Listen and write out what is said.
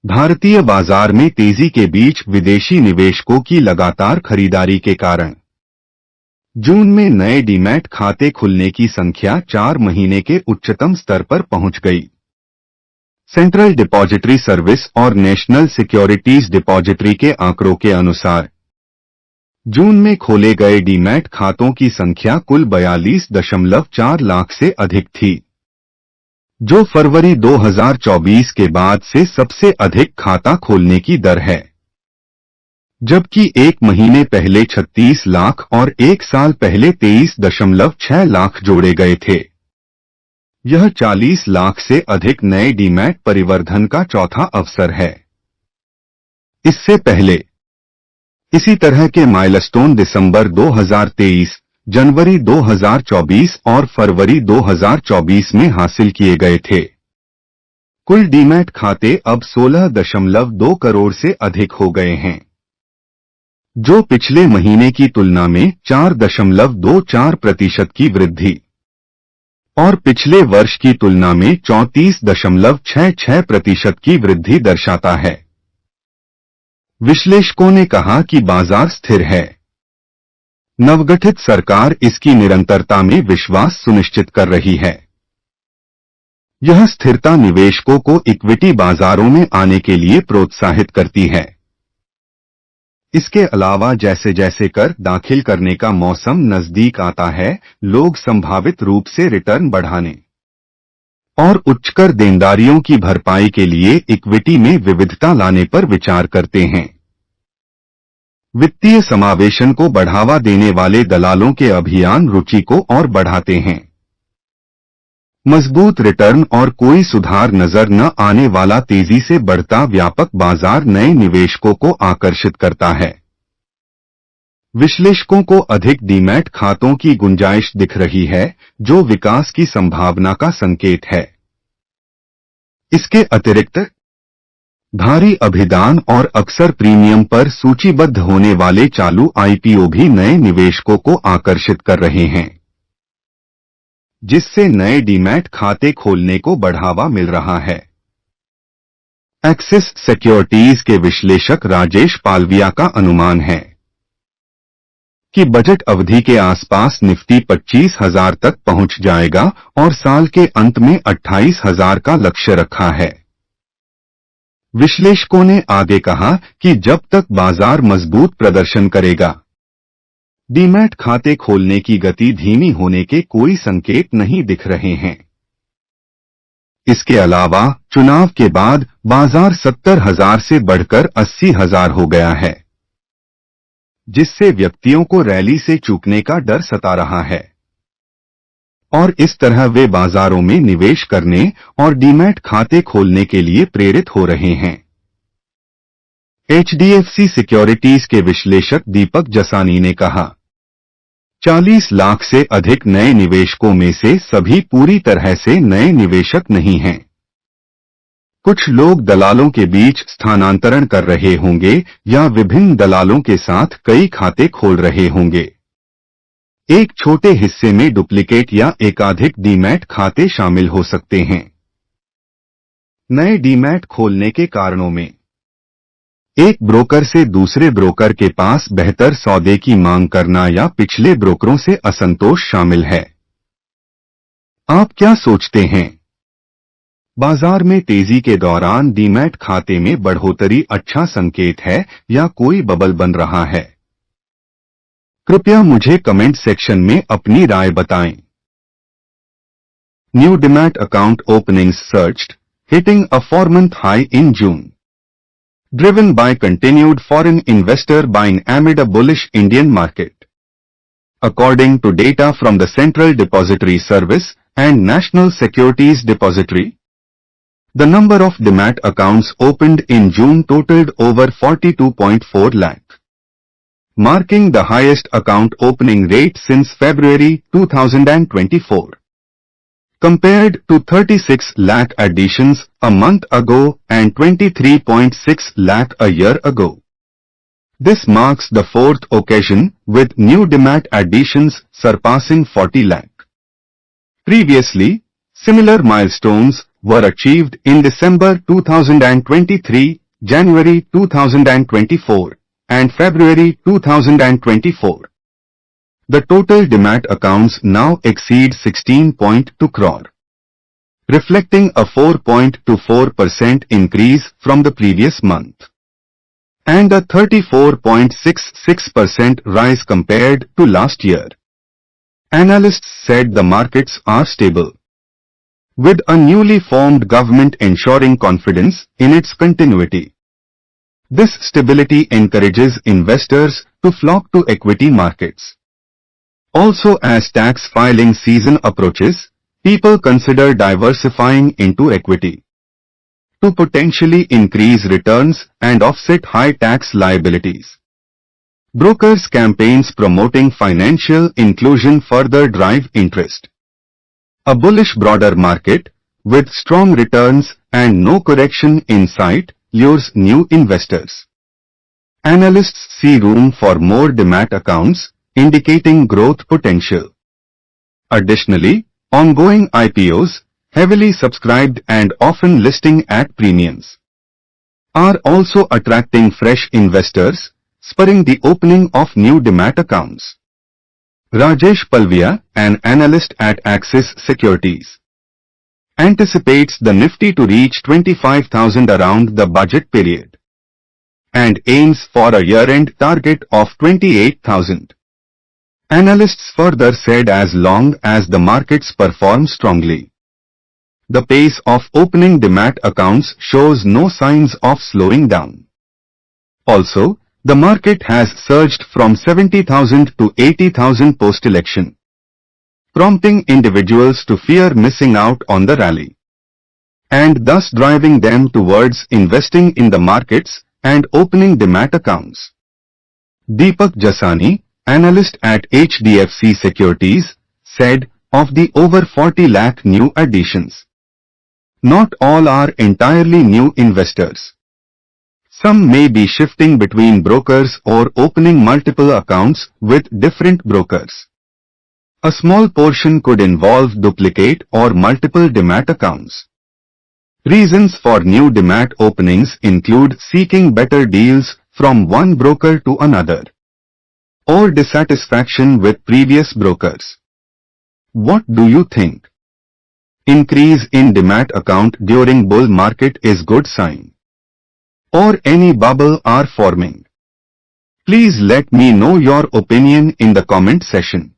भारतीय बाजार में तेजी के बीच विदेशी निवेशकों की लगातार खरीदारी के कारण जून में नए डीमैट खाते खुलने की संख्या 4 महीने के उच्चतम स्तर पर पहुंच गई। सेंट्रल डिपॉजिटरी सर्विस और नेशनल सिक्योरिटीज डिपॉजिटरी के आंकड़ों के अनुसार जून में खोले गए डीमैट खातों की संख्या कुल 42.4 लाख से अधिक थी, जो फरवरी 2024 के बाद से सबसे अधिक खाता खोलने की दर है, जबकि एक महीने पहले 36 लाख और एक साल पहले 23.6 लाख जोड़े गए थे। यह 40 लाख से अधिक नए डीमैट परिवर्धन का चौथा अवसर है। इससे पहले इसी तरह के माइलस्टोन दिसंबर 2023, जनवरी 2024 और फरवरी 2024 में हासिल किए गए थे। कुल डीमैट खाते अब 16.2 करोड़ से अधिक हो गए हैं, जो पिछले महीने की तुलना में 4.24% की वृद्धि और पिछले वर्ष की तुलना में 34.66% की वृद्धि दर्शाता है। विश्लेषकों ने कहा कि बाजार स्थिर है। नवगठित सरकार इसकी निरंतरता में विश्वास सुनिश्चित कर रही है। यह स्थिरता निवेशकों को इक्विटी बाजारों में आने के लिए प्रोत्साहित करती है। इसके अलावा जैसे जैसे कर दाखिल करने का मौसम नजदीक आता है, लोग संभावित रूप से रिटर्न बढ़ाने और उच्चकर देनदारियों की भरपाई के लिए इक्विटी में विविधता लाने पर विचार करते हैं। वित्तीय समावेशन को बढ़ावा देने वाले दलालों के अभियान रुचि को और बढ़ाते हैं। मजबूत रिटर्न और कोई सुधार नजर न आने वाला तेजी से बढ़ता व्यापक बाजार नए निवेशकों को आकर्षित करता है। विश्लेषकों को अधिक डीमैट खातों की गुंजाइश दिख रही है, जो विकास की संभावना का संकेत है। इसके अतिरिक्त भारी अभिदान और अक्सर प्रीमियम पर सूचीबद्ध होने वाले चालू आईपीओ भी नए निवेशकों को आकर्षित कर रहे हैं, जिससे नए डीमैट खाते खोलने को बढ़ावा मिल रहा है। एक्सिस सिक्योरिटीज के विश्लेषक राजेश पालविया का अनुमान है कि बजट अवधि के आसपास निफ्टी 25,000 तक पहुंच जाएगा और साल के अंत में 28,000 का लक्ष्य रखा है। विश्लेषकों ने आगे कहा कि जब तक बाजार मजबूत प्रदर्शन करेगा, डीमैट खाते खोलने की गति धीमी होने के कोई संकेत नहीं दिख रहे हैं। इसके अलावा चुनाव के बाद बाजार 70,000 से बढ़कर 80,000 हो गया है, जिससे व्यक्तियों को रैली से चूकने का डर सता रहा है और इस तरह वे बाजारों में निवेश करने और डीमैट खाते खोलने के लिए प्रेरित हो रहे हैं। एचडीएफसी सिक्योरिटीज के विश्लेषक दीपक जसानी ने कहा, 40 लाख से अधिक नए निवेशकों में से सभी पूरी तरह से नए निवेशक नहीं हैं। कुछ लोग दलालों के बीच स्थानांतरण कर रहे होंगे या विभिन्न दलालों के साथ कई खाते खोल रहे होंगे। एक छोटे हिस्से में डुप्लीकेट या एकाधिक डीमैट खाते शामिल हो सकते हैं। नए डीमैट खोलने के कारणों में एक ब्रोकर से दूसरे ब्रोकर के पास बेहतर सौदे की मांग करना या पिछले ब्रोकरों से असंतोष शामिल है। आप क्या सोचते हैं? बाजार में तेजी के दौरान डीमैट खाते में बढ़ोतरी अच्छा संकेत है या कोई बबल बन रहा है? कृपया मुझे कमेंट सेक्शन में अपनी राय बताएं। New demat account openings surged, hitting a 4-month high in June. Driven by continued foreign investor buying amid a bullish Indian market. According to data from the Central Depository Service and National Securities Depository, the number of Demat accounts opened in June totaled over 42.4 lakh, marking the highest account opening rate since February 2024. Compared to 36 lakh additions a month ago and 23.6 lakh a year ago. This marks the fourth occasion with new Demat additions surpassing 40 lakh. Previously, similar milestones were achieved in December 2023, January 2024, and February 2024. The total Demat accounts now exceed 16.2 crore, reflecting a 4.24% increase from the previous month and a 34.66% rise compared to last year. Analysts said the markets are stable, with a newly formed government ensuring confidence in its continuity. This stability encourages investors to flock to equity markets. Also, as tax filing season approaches, people consider diversifying into equity to potentially increase returns and offset high tax liabilities. Brokers' campaigns promoting financial inclusion further drive interest. A bullish broader market, with strong returns and no correction in sight, lures new investors. Analysts see room for more Demat accounts, indicating growth potential. Additionally, ongoing IPOs, heavily subscribed and often listing at premiums, are also attracting fresh investors, spurring the opening of new Demat accounts. Rajesh Palvia, an analyst at Axis Securities, anticipates the Nifty to reach 25,000 around the budget period and aims for a year-end target of 28,000. Analysts further said as long as the markets perform strongly, the pace of opening Demat accounts shows no signs of slowing down. Also, the market has surged from 70,000 to 80,000 post-election, prompting individuals to fear missing out on the rally, and thus driving them towards investing in the markets and opening Demat accounts. Deepak Jasani, analyst at HDFC Securities, said, of the over 40 lakh new additions, not all are entirely new investors. Some may be shifting between brokers or opening multiple accounts with different brokers. A small portion could involve duplicate or multiple Demat accounts. Reasons for new Demat openings include seeking better deals from one broker to another, or dissatisfaction with previous brokers. What do you think? Increase in Demat account during bull market is good sign, or any bubble are forming? Please let me know your opinion in the comment section.